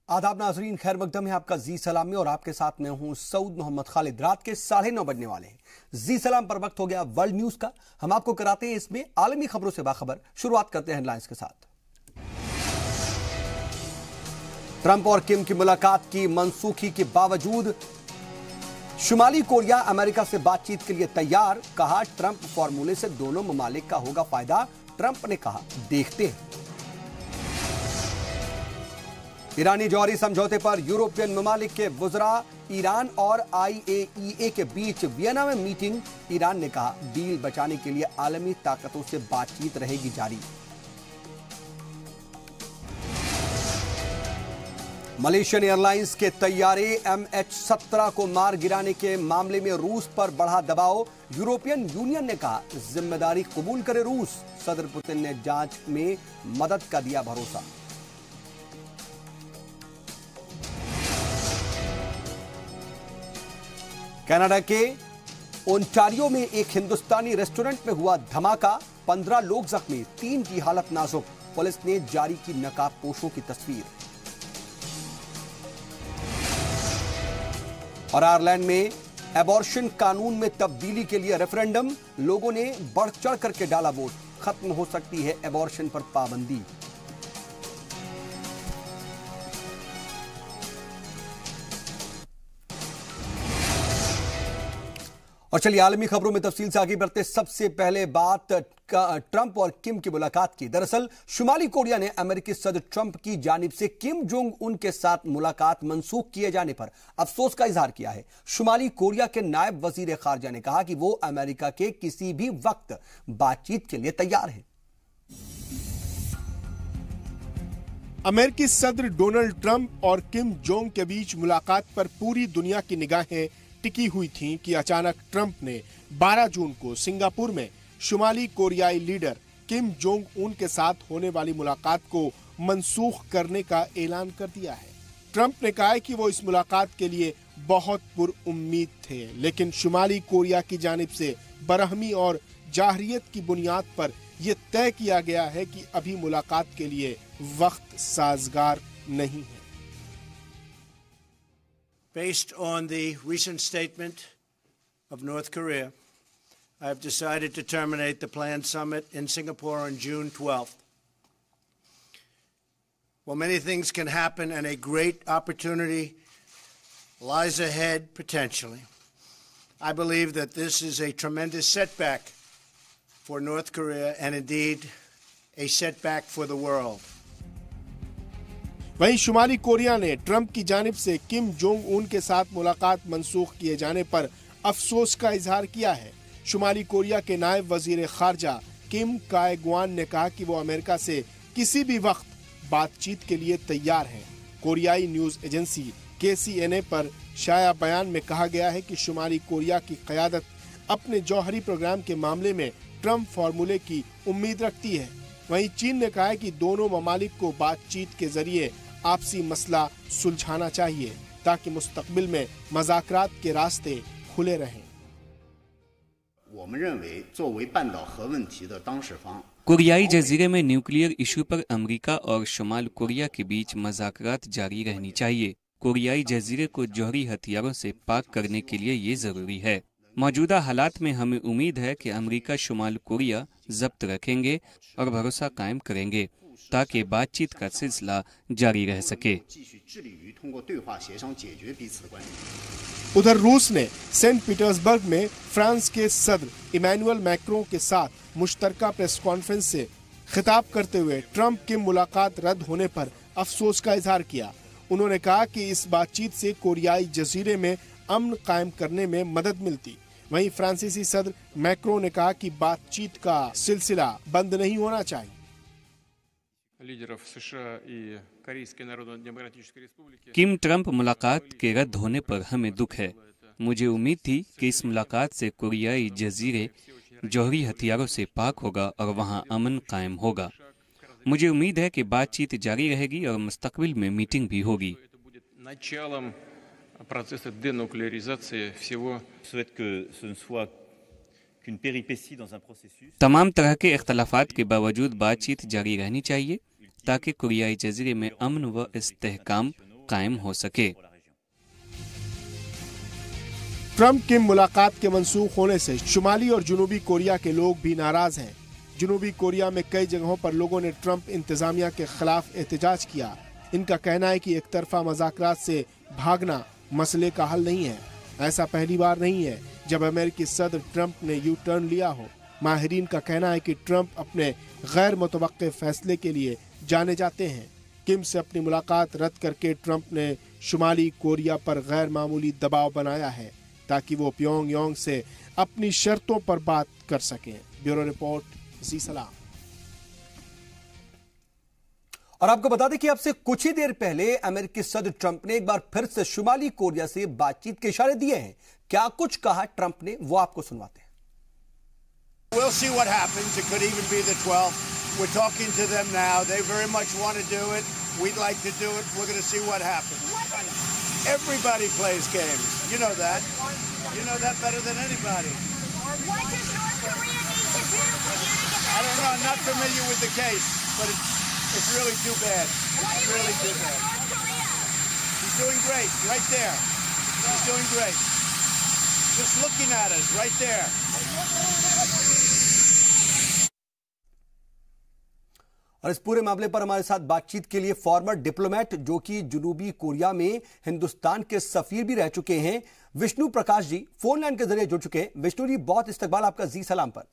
आदाब नाजरीन, खैर मकदम है आपका जी सलाम में और आपके साथ मैं हूं सऊद मोहम्मद खालिद। रात के 9:30 बजने वाले हैं। जी सलाम पर वक्त हो गया वर्ल्ड न्यूज का। हम आपको कराते हैं इसमें आलमी खबरों से बाखबर। शुरुआत करते हैं हेडलाइंस के साथ। ट्रंप और किम की मुलाकात की मनसूखी के बावजूद शुमाली कोरिया अमेरिका से बातचीत के लिए तैयार। कहा ट्रंप फॉर्मूले से दोनों ममालिक का होगा फायदा। ट्रंप ने कहा देखते हैं। ईरानी जौहरी समझौते पर यूरोपियन ममालिक के वुज़रा, ईरान और IAEA के बीच वियना में मीटिंग। ईरान ने कहा डील बचाने के लिए आलमी ताकतों से बातचीत रहेगी जारी। मलेशियन एयरलाइंस के तैयारे MH17 को मार गिराने के मामले में रूस पर बढ़ा दबाव। यूरोपियन यूनियन ने कहा जिम्मेदारी कबूल करे रूस। सदर पुतिन ने जांच में मदद का दिया भरोसा। कनाडा के ओंटारियो में एक हिंदुस्तानी रेस्टोरेंट में हुआ धमाका। 15 लोग जख्मी, 3 की हालत नाजुक। पुलिस ने जारी की नकाबपोशों की तस्वीर। और आयरलैंड में एबॉर्शन कानून में तब्दीली के लिए रेफरेंडम। लोगों ने बढ़ चढ़ करके डाला वोट। खत्म हो सकती है एबॉर्शन पर पाबंदी। और चलिए आलमी खबरों में तफसील से आगे बढ़ते। सबसे पहले बात ट्रंप और किम की मुलाकात की। दरअसल शुमाली कोरिया ने अमेरिकी सदर ट्रंप की जानिब से किम जोंग उन के साथ मुलाकात मंसूख किए जाने पर अफसोस का इजहार किया है। शुमाली कोरिया के नायब वजीर खारजा ने कहा कि वो अमेरिका के किसी भी वक्त बातचीत के लिए तैयार है। अमेरिकी सदर डोनाल्ड ट्रंप और किम जोंग के बीच मुलाकात पर पूरी दुनिया की निगाहें टिकी हुई थी कि अचानक ट्रंप ने 12 जून को सिंगापुर में शुमाली कोरियाई लीडर किम जोंग उन के साथ होने वाली मुलाकात को मंसूख करने का ऐलान कर दिया है। ट्रंप ने कहा है कि वो इस मुलाकात के लिए बहुत पुरउम्मीद थे, लेकिन शुमाली कोरिया की जानिब से बरहमी और जाहरियत की बुनियाद पर यह तय किया गया है कि अभी मुलाकात के लिए वक्त साजगार नहीं है। Based on the recent statement of North Korea, I have decided to terminate the planned summit in Singapore on June 12th. While many things can happen and a great opportunity lies ahead potentially, I believe that this is a tremendous setback for North Korea and indeed a setback for the world. वहीं शुमाली Korea ने Trump की जानिब से Kim Jong Un के साथ मुलाकात मंसूख किए जाने पर अफसोस का इजहार किया है। शुमाली कोरिया के नायब वजीर खारजा किम काएगवान ने कहा कि वो अमेरिका से किसी भी वक्त बातचीत के लिए तैयार हैं। कोरियाई न्यूज एजेंसी KCNA पर शाया बयान में कहा गया है कि शुमाली कोरिया की क़यादत अपने जौहरी प्रोग्राम के मामले में ट्रंप फार्मूले की उम्मीद रखती है। वहीं चीन ने कहा है कि दोनों ममालिक को बातचीत के जरिए आपसी मसला सुलझाना चाहिए ताकि मुस्तकबिल में मज़ाकरात के रास्ते खुले रहें। कोरियाई जजीरे में न्यूक्लियर इशू पर अमेरिका और शुमाल कोरिया के बीच मज़ाकरात जारी रहनी चाहिए। कोरियाई जजीरे को जौहरी हथियारों से पाक करने के लिए ये जरूरी है। मौजूदा हालात में हमें उम्मीद है कि अमेरिका शुमाल कोरिया जब्त रखेंगे और भरोसा कायम करेंगे ताकि बातचीत का सिलसिला जारी रह सके। उधर रूस ने सेंट पीटर्सबर्ग में फ्रांस के सदर इमैनुअल मैक्रों के साथ मुश्तरका प्रेस कॉन्फ्रेंस से खिताब करते हुए ट्रंप की मुलाकात रद्द होने पर अफसोस का इजहार किया। उन्होंने कहा कि इस बातचीत से कोरियाई जजीरे में अमन कायम करने में मदद मिलती। वहीं फ्रांसीसी सदर मैक्रो ने कहा कि बातचीत का सिलसिला बंद नहीं होना चाहिए। किम ट्रंप मुलाकात के रद्द होने पर हमें दुख है। मुझे उम्मीद थी कि इस मुलाकात से कोरियाई जजीरे जौहरी हथियारों से पाक होगा और वहां अमन कायम होगा। मुझे उम्मीद है कि बातचीत जारी रहेगी और मुस्तकबिल में मीटिंग भी होगी। तमाम तरह के इख्तलाफात के बावजूद बातचीत जारी रहनी चाहिए ताकि कोरियाई जजीरे में अमन व इस्तेहकाम कायम हो सके। ट्रंप किम मुलाकात के मंसूख होने से शुमाली और जनूबी कोरिया के लोग भी नाराज हैं। जनूबी कोरिया में कई जगहों पर लोगों ने ट्रंप इंतजामिया के खिलाफ एहतजाज किया। इनका कहना है कि एक तरफा मुज़ाकरात से भागना मसले का हल नहीं है। ऐसा पहली बार नहीं है जब अमेरिकी सदर ट्रंप ने यू टर्न लिया हो। माहिरीन का कहना है कि ट्रंप अपने गैर मुतवक्के फैसले के लिए जाने जाते हैं। किम से अपनी मुलाकात रद्द करके ट्रंप ने शुमाली कोरिया पर गैर मामूली दबाव बनाया है ताकि वो प्योंगयांग से अपनी शर्तों पर बात कर सकें। ब्यूरो रिपोर्ट, जी सलाम। और आपको बता दें कि अब से कुछ ही देर पहले अमेरिकी सदर ट्रंप ने एक बार फिर से शुमाली कोरिया से बातचीत के इशारे दिए हैं। क्या कुछ कहा ट्रंप ने, वो आपको सुनवाते हैं। We'll see what happens. It could even be the 12th. We're talking to them now. They very much want to do it. We'd like to do it. We're going to see what happens. Everybody plays games. You know that. You know that better than anybody. What does North Korea need to do for you to get back? I don't know. I'm not familiar with the case, but it's really too bad. It's really too bad. North Korea? He's doing great. Right there. He's doing great. Just looking at us. Right there. और इस पूरे मामले पर हमारे साथ बातचीत के लिए फॉर्मर डिप्लोमेट जो कि जनूबी कोरिया में हिंदुस्तान के सफीर भी रह चुके हैं, विष्णु प्रकाश जी फोन लाइन के जरिए जुड़ चुके हैं। विष्णु जी, बहुत इस्तकबाल आपका जी सलाम पर।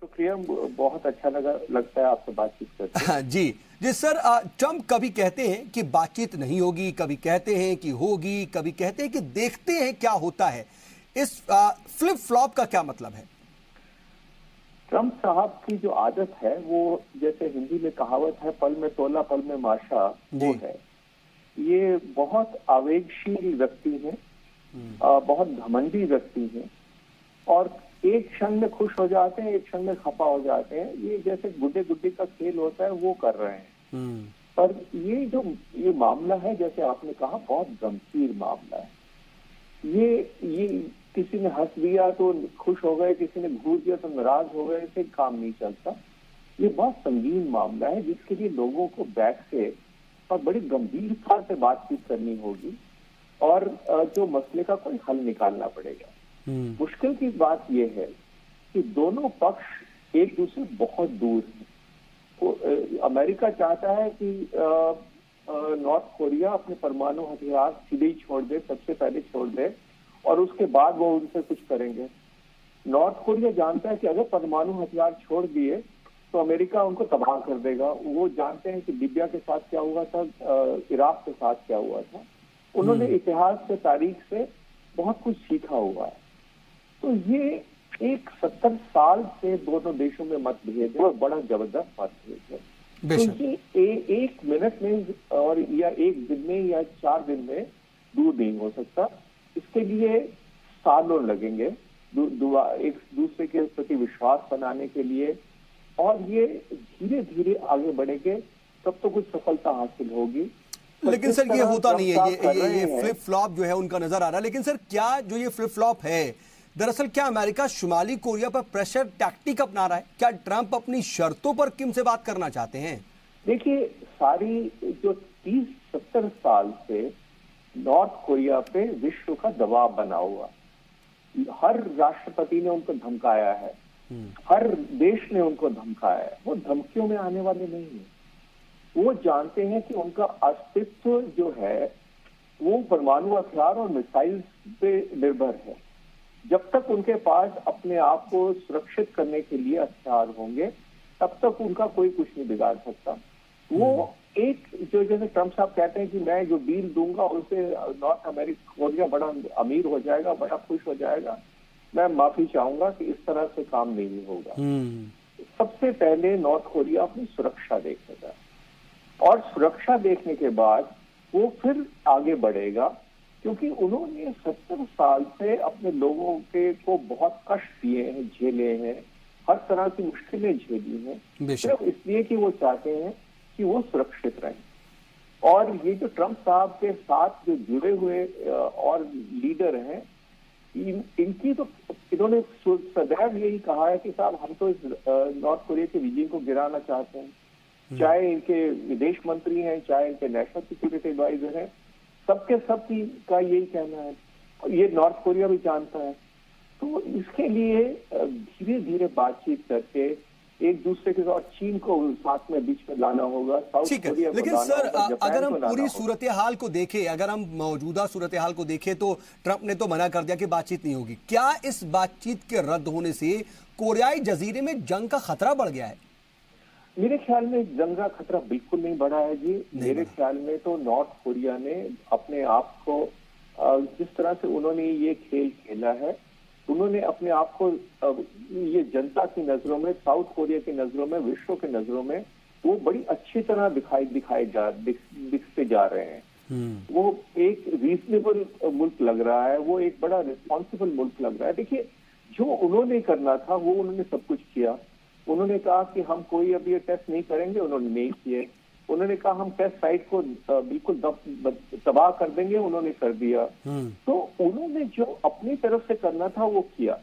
शुक्रिया, बहुत अच्छा लगता है आपसे बातचीत करके। जी सर, ट्रंप कभी कहते हैं कि बातचीत नहीं होगी, कभी कहते हैं कि होगी, कभी कहते हैं कि देखते हैं क्या होता है। इस फ्लिप फ्लॉप का क्या मतलब है? ट्रंप साहब की जो आदत है वो, जैसे हिंदी में कहावत है, पल में तोला पल में माशा, वो है। ये बहुत आवेगशील व्यक्ति है, बहुत घमंडी व्यक्ति है और एक क्षण में खुश हो जाते हैं, एक क्षण में खफा हो जाते हैं। ये जैसे गुड्डे गुड्डी का खेल होता है वो कर रहे हैं। पर ये मामला है, जैसे आपने कहा, बहुत गंभीर मामला है। ये किसी ने हंस दिया तो खुश हो गए, किसी ने घूर दिया तो नाराज हो गए, इससे काम नहीं चलता। ये बहुत संगीन मामला है जिसके लिए लोगों को बैठ के और बड़ी गंभीरता से बातचीत करनी होगी और जो मसले का कोई हल निकालना पड़ेगा। मुश्किल की बात यह है कि दोनों पक्ष एक दूसरे बहुत दूर हैं। तो अमेरिका चाहता है कि नॉर्थ कोरिया अपने परमाणु हथियार सीधे ही छोड़ दे, सबसे पहले छोड़ दे और उसके बाद वो उनसे कुछ करेंगे। नॉर्थ कोरिया जानता है कि अगर परमाणु हथियार छोड़ दिए तो अमेरिका उनको तबाह कर देगा। वो जानते हैं कि लीबिया के साथ क्या हुआ था, इराक के साथ क्या हुआ था। उन्होंने इतिहास से, तारीख से बहुत कुछ सीखा हुआ है। तो ये एक 70 साल से दोनों देशों में मतभेद है और बड़ा जबरदस्त मतभेद है। तो ये एक मिनट में और या एक दिन में या 4 दिन में दूर नहीं हो सकता। इसके लिए सालों लगेंगे एक दूसरे के प्रति विश्वास बनाने के लिए, और ये धीरे धीरे आगे बढ़ेंगे तब तो कुछ सफलता हासिल होगी। लेकिन सर ये होता नहीं है, ये फ्लिप फ्लॉप जो है उनका नजर आ रहा है। लेकिन सर क्या जो ये फ्लिप फ्लॉप है, दरअसल क्या अमेरिका शुमाली कोरिया पर प्रेशर टैक्टिक अपना रहा है? क्या ट्रंप अपनी शर्तों पर किम से बात करना चाहते हैं? देखिए, सारी जो 30-70 साल से नॉर्थ कोरिया पे विश्व का दबाव बना हुआ, हर राष्ट्रपति ने उनको धमकाया है, हर देश ने उनको धमकाया है। वो धमकियों में आने वाले नहीं है। वो जानते हैं कि उनका अस्तित्व जो है वो परमाणु हथियार और मिसाइल पे निर्भर है। जब तक उनके पास अपने आप को सुरक्षित करने के लिए हथियार होंगे तब तक उनका कोई कुछ नहीं बिगाड़ सकता। वो एक जो जैसे ट्रंप साहब कहते हैं कि मैं जो डील दूंगा उससे नॉर्थ अमेरिका कोरिया बड़ा अमीर हो जाएगा, बड़ा खुश हो जाएगा, मैं माफी चाहूंगा कि इस तरह से काम नहीं होगा। सबसे पहले नॉर्थ कोरिया अपनी सुरक्षा देखेगा और सुरक्षा देखने के बाद वो फिर आगे बढ़ेगा, क्योंकि उन्होंने 70 साल से अपने लोगों के को बहुत कष्ट दिए हैं, झेले हैं, हर तरह की मुश्किलें झेली हैं, सिर्फ इसलिए कि वो चाहते हैं कि वो सुरक्षित रहें। और ये जो ट्रंप साहब के साथ जो जुड़े हुए और लीडर हैं, इनकी तो इन्होंने सदैव यही कहा है कि साहब हम तो इस नॉर्थ कोरिया के रिजीम को गिराना चाहते हैं, चाहे इनके विदेश मंत्री हैं, चाहे इनके नेशनल सिक्योरिटी एडवाइजर हैं, सबके सब का यही कहना है, और ये नॉर्थ कोरिया भी जानता है। तो इसके लिए धीरे धीरे बातचीत करके एक दूसरे के साथ चीन को साथ में बीच में लाना होगा, साउथ ठीक है, कोरिया को लेकिन लाना सर होगा, जापान अगर हम को लाना पूरी होगा। सूरत हाल को देखें, अगर हम मौजूदा सूरत हाल को देखें तो ट्रंप ने तो मना कर दिया कि बातचीत नहीं होगी। क्या इस बातचीत के रद्द होने से कोरियाई जजीरे में जंग का खतरा बढ़ गया है? मेरे ख्याल में जंग का खतरा बिल्कुल नहीं बढ़ा है जी। मेरे ख्याल में तो नॉर्थ कोरिया ने अपने आप को जिस तरह से उन्होंने ये खेल खेला है, उन्होंने अपने आप को ये जनता की नजरों में, साउथ कोरिया की नजरों में, विश्व की नजरों में वो बड़ी अच्छी तरह दिखते जा रहे हैं। वो एक रीजनेबल मुल्क लग रहा है, वो एक बड़ा रिस्पॉन्सिबल मुल्क लग रहा है। देखिए, जो उन्होंने करना था वो उन्होंने सब कुछ किया। उन्होंने कहा कि हम कोई अभी ये टेस्ट नहीं करेंगे, उन्होंने नहीं किए। उन्होंने कहा हम टेस्ट साइट को बिल्कुल तबाह कर देंगे, उन्होंने कर दिया। तो उन्होंने जो अपनी तरफ से करना था वो किया।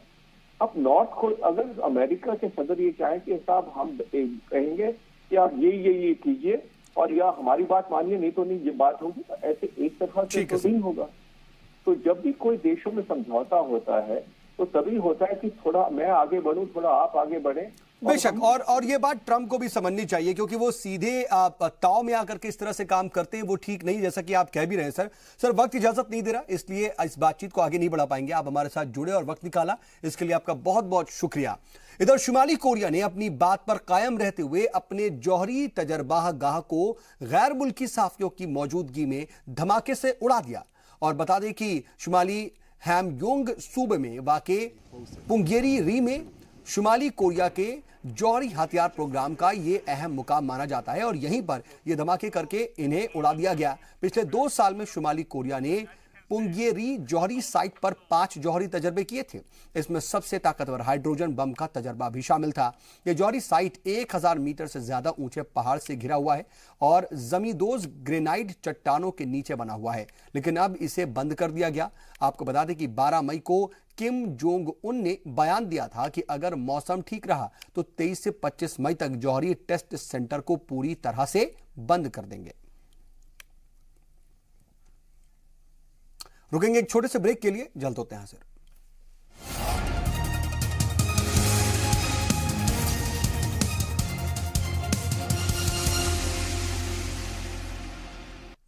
अब नॉर्थ को अगर अमेरिका के सदर ये चाहें कि साहब हम कहेंगे कि आप ये कीजिए और या हमारी बात मानिए, नहीं तो नहीं ये बात होगी, तो ऐसे एक तरफा से तो नहीं होगा। तो जब भी कोई देशों में समझौता होता है तो तभी होता है कि थोड़ा मैं आगे बढ़ूं, थोड़ा आप आगे बढ़े। बेशक, और ये बात ट्रंप को भी समझनी चाहिए, क्योंकि वो सीधे ताव में आकर के इस तरह से काम करते हैं, वो ठीक नहीं, जैसा कि आप कह भी रहे हैं। सर वक्त इजाजत नहीं दे रहा, इसलिए इस बातचीत को आगे नहीं बढ़ा पाएंगे। आप हमारे साथ जुड़े और वक्त निकाला, इसके लिए आपका बहुत बहुत शुक्रिया। इधर शुमाली कोरिया ने अपनी बात पर कायम रहते हुए अपने जौहरी तजर्बाह गाह को गैर मुल्की साफियों की मौजूदगी में धमाके से उड़ा दिया। और बता दें कि शुमाली हैमयोंग सूबे में वाक़े पुंगेरी री में शुमाली कोरिया के जौहरी हथियार प्रोग्राम का ये अहम मुकाम माना जाता है और यहीं पर ये धमाके करके इन्हें उड़ा दिया गया। पिछले 2 साल में शुमाली कोरिया ने पुंगेरी जौहरी साइट पर 5 जौहरी तजर्बे किए थे। इसमें सबसे ताकतवर हाइड्रोजन बम का तजर्बा भी शामिल था। यह जौहरी साइट 1000 मीटर से ज्यादा ऊंचे पहाड़ से घिरा हुआ है और जमींदोज ग्रेनाइट चट्टानों के नीचे बना हुआ है, लेकिन अब इसे बंद कर दिया गया। आपको बता दें कि 12 मई को किम जोंग उन ने बयान दिया था कि अगर मौसम ठीक रहा तो 23 से 25 मई तक जौहरी टेस्ट सेंटर को पूरी तरह से बंद कर देंगे। रुकेंगे एक छोटे से ब्रेक के लिए, जल्द होते हैं हाजिर।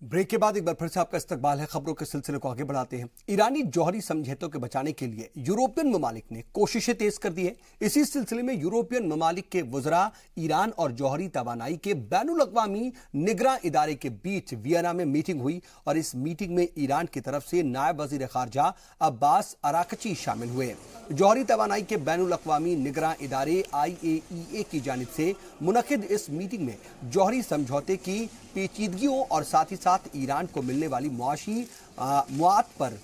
ब्रेक के बाद एक बार फिर से आपका इस्तकबाल है। खबरों के सिलसिले को आगे बढ़ाते हैं। ईरानी जौहरी समझौतों के बचाने के लिए यूरोपियन ममालिक ने कोशिशें तेज कर दी है। इसी सिलसिले में यूरोपियन ममालिक के वज़रा ईरान और जौहरी तवानाई के बैनुल-अक़वामी निगरां इदारे के बीच वियना में मीटिंग हुई और इस मीटिंग में ईरान की तरफ से नायब वज़ीर ख़ारजा अब्बास अराकची शामिल हुए। जौहरी तवानाई के बैनुल-अक़वामी निगरां इदारे IAEA की जानिब से मुनक़िद इस मीटिंग में जौहरी समझौते की पेचीदगियों और साथ ही साथ ईरान को मिलने वाली मुआशी मुआत पर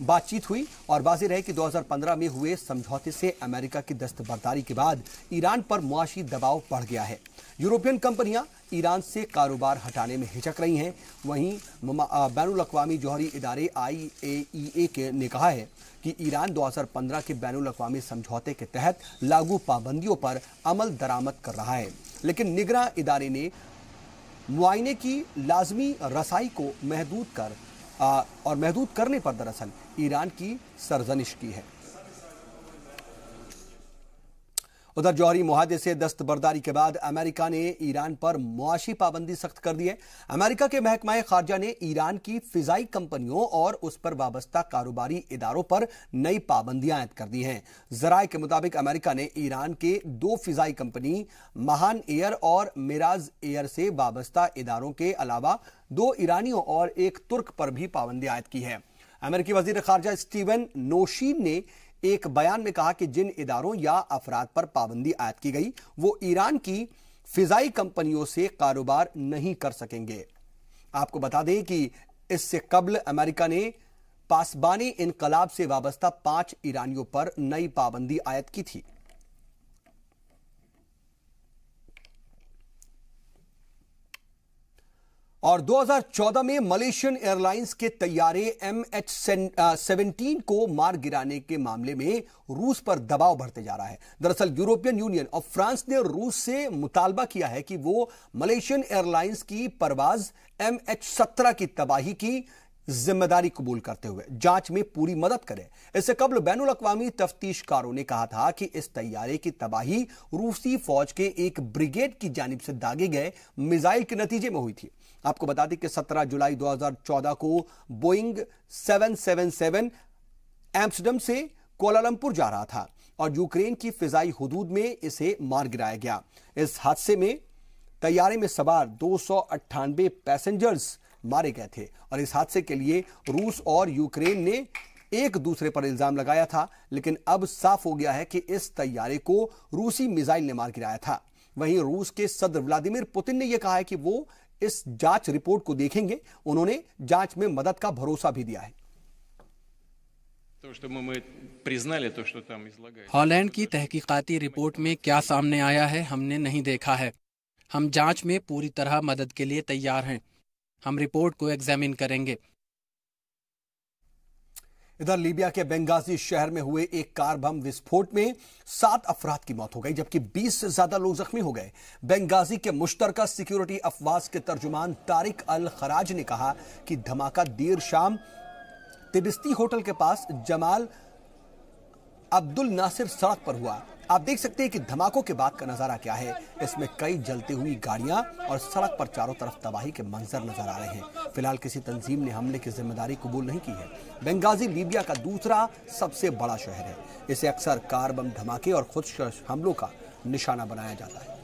बातचीत हुई और वाज़ेह रहे कि 2015 में हुए समझौते से अमेरिका की दस्तबरदारी के बाद ईरान पर मुआशी दबाव बढ़ गया है। यूरोपियन कंपनियां ईरान से कारोबार हटाने में हिचक रही हैं। वहीं बैनुल-अक़वामी जौहरी इदारे IAEA ने कहा है कि ईरान 2015 के बैनुल-अक़वामी समझौते के तहत लागू पाबंदियों पर अमल दरामद कर रहा है, लेकिन निगरां इदारे ने मुआयने की लाजमी रसाई को महदूद करने पर दरअसल ईरान की सरजनिश की है। उधर जौहरी मुआहदे से दस्तबरदारी के बाद अमेरिका ने ईरान पर मुआशी पाबंदी सख्त कर दी है। अमेरिका के महकमा खारजा ने ईरान की फिजाई कंपनियों और उस पर वाबस्ता कारोबारी इदारों पर नई पाबंदियां आयद कर दी हैं। जराए के मुताबिक अमेरिका ने ईरान के 2 फिजाई कंपनी महान एयर और मिराज एयर से वाबस्ता इदारों के अलावा 2 ईरानियों और 1 तुर्क पर भी पाबंदी आयद की है। अमेरिकी वजीर खारजा स्टीवन नोशीन ने एक बयान में कहा कि जिन इदारों या अफराद पर पाबंदी आयद की गई वो ईरान की फिजाई कंपनियों से कारोबार नहीं कर सकेंगे। आपको बता दें कि इससे कबल अमेरिका ने पासबानी इनकलाब से वाबस्ता 5 ईरानियों पर नई पाबंदी आयद की थी। और 2014 में मलेशियन एयरलाइंस के तैयारे MH17 को मार गिराने के मामले में रूस पर दबाव बढ़ते जा रहा है। दरअसल यूरोपियन यूनियन और फ्रांस ने रूस से मुतालबा किया है कि वो मलेशियन एयरलाइंस की परवाज MH17 की तबाही की जिम्मेदारी कबूल करते हुए जांच में पूरी मदद करे। इससे कबल बैनुल अक़वामी तफ्तीशकारों ने कहा था कि इस तैयारे की तबाही रूसी फौज के एक ब्रिगेड की जानिब से दागे गए मिसाइल के नतीजे में हुई थी। आपको बता दें कि 17 जुलाई 2014 को बोइंग 777 एम्स्टर्डम से कुआलालंपुर जा रहा था और यूक्रेन की फिजाई हुदूद में इसे मार गिराया गया। इस हादसे में तैयारे में सवार 298 पैसेंजर्स मारे गए थे और इस हादसे के लिए रूस और यूक्रेन ने एक दूसरे पर इल्जाम लगाया था, लेकिन अब साफ हो गया है कि इस तैयारे को रूसी मिसाइल ने मार गिराया था। वहीं रूस के सदर व्लादिमीर पुतिन ने यह कहा है कि वो इस जांच रिपोर्ट को देखेंगे। उन्होंने जांच में मदद का भरोसा भी दिया है। हॉलैंड की तहकीकाती रिपोर्ट में क्या सामने आया है हमने नहीं देखा है। हम जांच में पूरी तरह मदद के लिए तैयार हैं। हम रिपोर्ट को एग्जामिन करेंगे। इधर लीबिया के बेंगाजी शहर में हुए एक कार बम विस्फोट में 7 अफराद की मौत हो गई, जबकि 20 से ज्यादा लोग जख्मी हो गए। बेंगाजी के मुश्तरका सिक्योरिटी अफवाज के तर्जुमान तारिक अल खराज ने कहा कि धमाका देर शाम तिबिस्ती होटल के पास जमाल अब्दुल नासिर सड़क पर हुआ। आप देख सकते हैं कि धमाकों के बाद का नजारा क्या है। इसमें कई जलती हुई गाड़ियां और सड़क पर चारों तरफ तबाही के मंजर नजर आ रहे हैं। फिलहाल किसी तंजीम ने हमले की जिम्मेदारी कबूल नहीं की है। बेंगाजी लीबिया का दूसरा सबसे बड़ा शहर है। इसे अक्सर कार बम धमाके और खुदकुश हमलों का निशाना बनाया जाता है।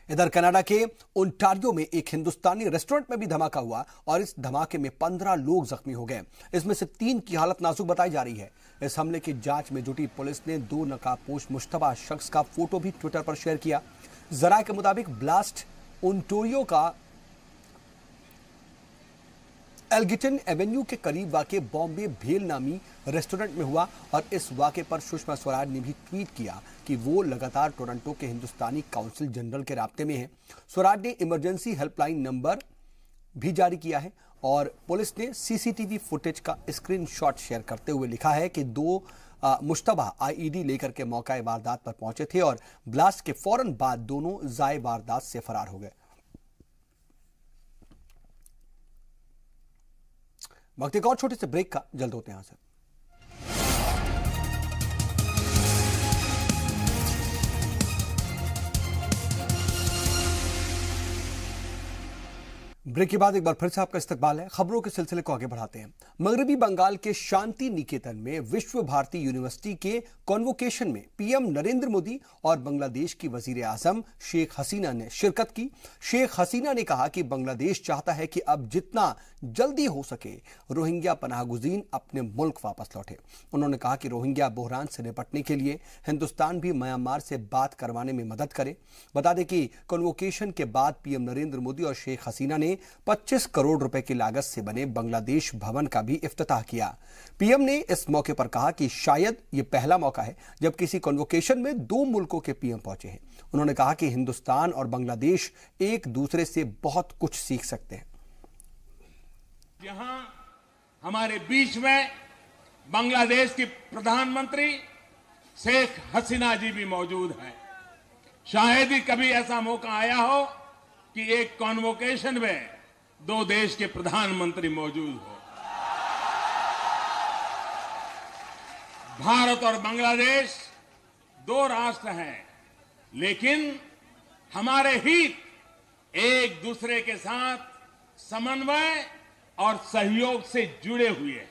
इधर कनाडा के ओंटारियो में एक हिंदुस्तानी रेस्टोरेंट में भी धमाका हुआ और इस धमाके में 15 लोग जख्मी हो गए। इसमें से 3 की हालत नाजुक बताई जा रही है। इस हमले की जांच में जुटी पुलिस ने 2 नकाबपोश मुश्तबा शख्स का फोटो भी ट्विटर पर शेयर किया। जराये के मुताबिक ब्लास्ट ओंटारियो का एल्गिटन एवेन्यू के करीब वाक़े बॉम्बे भेल नामी रेस्टोरेंट में हुआ और इस वाक़े पर सुषमा स्वराज ने भी ट्वीट किया कि वो लगातार टोरंटो के हिंदुस्तानी काउंसिल जनरल के राब्ते में हैं। स्वराज ने इमरजेंसी हेल्पलाइन नंबर भी जारी किया है और पुलिस ने सीसीटीवी फुटेज का स्क्रीनशॉट शेयर करते हुए लिखा है कि 2 मुश्तबा आईईडी लेकर के मौका वारदात पर पहुंचे थे और ब्लास्ट के फौरन बाद दोनों जाए वारदात से फरार हो गए। वक्त एक और छोटे से ब्रेक का, जल्द होते हैं यहां से। ब्रेक के बाद एक बार फिर से आपका इस्तकबाल है। खबरों के सिलसिले को आगे बढ़ाते हैं। मगरबी बंगाल के शांति निकेतन में विश्व भारती यूनिवर्सिटी के कॉन्वोकेशन में पीएम नरेंद्र मोदी और बांग्लादेश की वजीर आजम शेख हसीना ने शिरकत की। शेख हसीना ने कहा कि बांग्लादेश चाहता है कि अब जितना जल्दी हो सके रोहिंग्या पनाहगुजीन अपने मुल्क वापस लौटे। उन्होंने कहा कि रोहिंग्या बहरान से निपटने के लिए हिंदुस्तान भी म्यांमार से बात करवाने में मदद करे। बता दें कि कॉन्वोकेशन के बाद पीएम नरेंद्र मोदी और शेख हसीना ने 25 करोड़ रुपए की लागत से बने बांग्लादेश भवन का भी इफ्तिताह किया। पीएम ने इस मौके पर कहा कि शायद यह पहला मौका है जब किसी कॉन्वोकेशन में 2 मुल्कों के पीएम पहुंचे हैं। उन्होंने कहा कि हिंदुस्तान और बांग्लादेश एक दूसरे से बहुत कुछ सीख सकते हैं। यहां हमारे बीच में बांग्लादेश की प्रधानमंत्री शेख हसीना जी भी मौजूद हैं। शायद ही कभी ऐसा मौका आया हो कि एक कॉन्वोकेशन में 2 देश के प्रधानमंत्री मौजूद हो। भारत और बांग्लादेश 2 राष्ट्र हैं, लेकिन हमारे हित एक दूसरे के साथ समन्वय और सहयोग से जुड़े हुए हैं।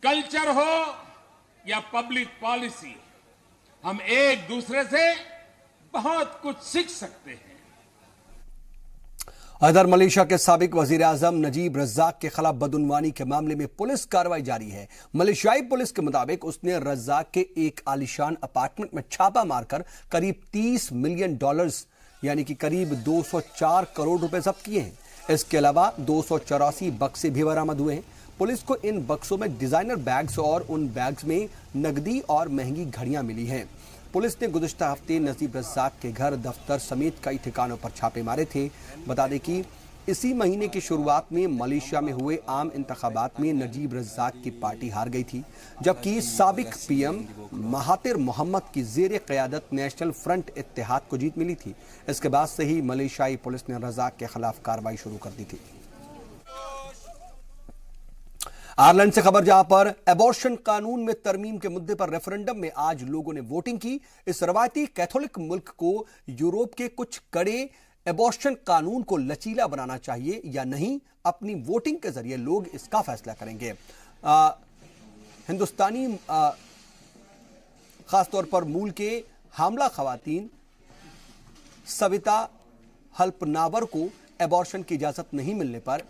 कल्चर हो या पब्लिक पॉलिसी, हम एक दूसरे से बहुत कुछ सीख सकते हैं। इधर मलेशिया के साबिक वजीर आजम नजीब रज्जाक के खिलाफ बदउनवानी के मामले में पुलिस कार्रवाई जारी है। मलेशियाई पुलिस के मुताबिक उसने रज्जाक के एक आलीशान अपार्टमेंट में छापा मारकर करीब $30 मिलियन यानी कि करीब 204 करोड़ रुपए जब्त किए हैं। इसके अलावा 284 बक्से भी बरामद हुए हैं। पुलिस को इन बक्सों में डिजाइनर बैग्स और उन बैग्स में नकदी और महंगी घड़ियां मिली हैं। पुलिस ने गुज़िश्ता हफ्ते नजीब रज़्ज़ाक के घर, दफ्तर समेत कई ठिकानों पर छापे मारे थे। बता दें कि इसी महीने की शुरुआत में मलेशिया में हुए आम इंतखाबात में नजीब रज़ाक की पार्टी हार गई थी, जबकि साबिक पीएम महातिर मोहम्मद की ज़ेरे क़यादत नेशनल फ्रंट इत्तेहाद को जीत मिली थी। इसके बाद से ही मलेशियाई पुलिस ने रज़ाक के खिलाफ कार्रवाई शुरू कर दी थी। आयरलैंड से खबर, जहां पर एबॉर्शन कानून में तरमीम के मुद्दे पर रेफरेंडम में आज लोगों ने वोटिंग की। इस रवायती कैथोलिक मुल्क को यूरोप के कुछ कड़े एबॉर्शन कानून को लचीला बनाना चाहिए या नहीं, अपनी वोटिंग के जरिए लोग इसका फैसला करेंगे। हिंदुस्तानी खासतौर पर मूल के हामला खवातीन सविता हल्पनावर को एबॉर्शन की इजाजत नहीं मिलने पर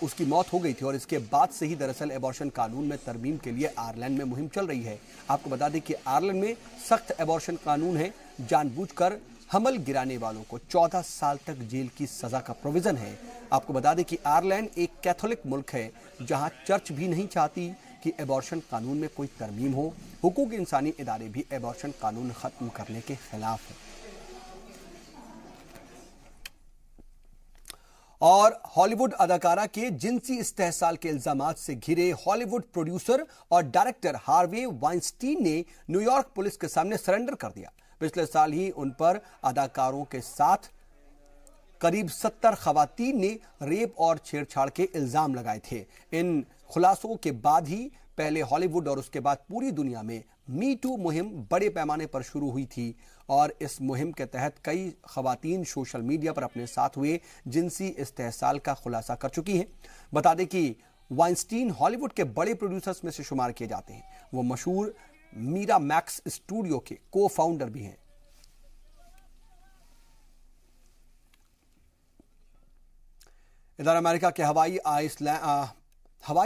उसकी मौत हो गई थी और इसके बाद से ही दरअसल एबॉर्शन कानून में तरमीम के लिए आयरलैंड में मुहिम चल रही है। आपको बता दें कि आयरलैंड में सख्त एबॉर्शन कानून है। जानबूझकर हमल गिराने वालों को 14 साल तक जेल की सजा का प्रोविजन है। आपको बता दें कि आयरलैंड एक कैथोलिक मुल्क है जहां चर्च भी नहीं चाहती कि एबॉर्शन कानून में कोई तरमीम हो। हुकूक इंसानी इदारे भी एबॉर्शन कानून खत्म करने के खिलाफ है। और हॉलीवुड अदाकारा के जिनसी इस्तेहसाल के इल्जामात से घिरे हॉलीवुड प्रोड्यूसर और डायरेक्टर हार्वे वाइनस्टीन ने न्यूयॉर्क पुलिस के सामने सरेंडर कर दिया। पिछले साल ही उन पर अदाकारों के साथ करीब 70 खवातीन ने रेप और छेड़छाड़ के इल्जाम लगाए थे। इन खुलासों के बाद ही पहले हॉलीवुड और उसके बाद पूरी दुनिया में मी टू मुहिम बड़े पैमाने पर शुरू हुई थी और इस मुहिम के तहत कई खवातीन सोशल मीडिया पर अपने साथ हुए जिनसी इस्तेहसाल का खुलासा कर चुकी हैं। बता दें कि वाइनस्टीन हॉलीवुड के बड़े प्रोड्यूसर्स में से शुमार किए जाते हैं। वो मशहूर मीरा मैक्स स्टूडियो के को फाउंडर भी हैं। इधर अमेरिका के हवाई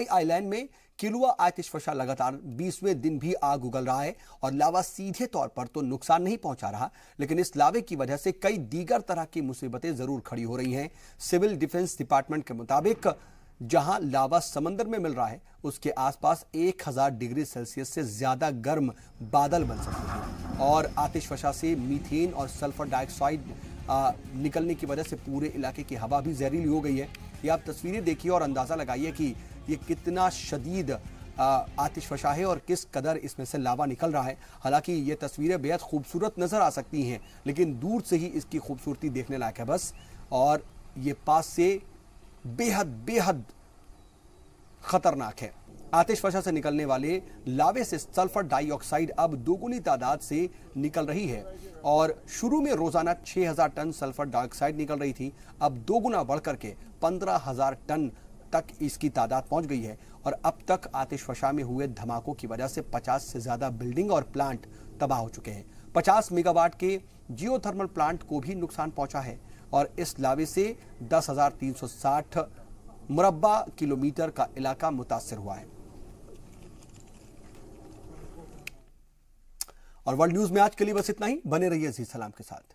आइलैंड में किलुआ आतिशफशा लगातार 20वें दिन भी आग उगल रहा है और लावा सीधे तौर पर तो नुकसान नहीं पहुंचा रहा, लेकिन इस लावे की वजह से कई दीगर तरह की मुसीबतें जरूर खड़ी हो रही हैं। सिविल डिफेंस डिपार्टमेंट के मुताबिक जहां लावा समंदर में मिल रहा है उसके आसपास 1000 डिग्री सेल्सियस से ज्यादा गर्म बादल बन सकते हैं और आतिशफशा से मीथेन और सल्फर डाइऑक्साइड निकलने की वजह से पूरे इलाके की हवा भी जहरीली हो गई है। ये आप तस्वीरें देखिए और अंदाजा लगाइए कि ये कितना शदीद आतिशफशा है और किस कदर इसमें से लावा निकल रहा है। हालांकि ये तस्वीरें बेहद खूबसूरत नजर आ सकती हैं, लेकिन दूर से ही इसकी खूबसूरती देखने लायक है बस। और ये पास से बेहद खतरनाक है। आतिशफशा से निकलने वाले लावे से सल्फर डाइऑक्साइड अब दोगुनी तादाद से निकल रही है और शुरू में रोजाना 6000 टन सल्फर डाइऑक्साइड निकल रही थी, अब दोगुना बढ़कर के 15000 टन तक इसकी तादाद पहुंच गई है। और अब तक आतिशफशा में हुए धमाकों की वजह से 50 से ज्यादा बिल्डिंग और प्लांट तबाह हो चुके हैं। 50 मेगावाट के जियोथर्मल प्लांट को भी नुकसान पहुंचा है और इस लावे से 10,360 मुरब्बा किलोमीटर का इलाका मुतासिर हुआ है। और वर्ल्ड न्यूज में आज के लिए बस इतना ही। बने रहिए जी सलाम के साथ।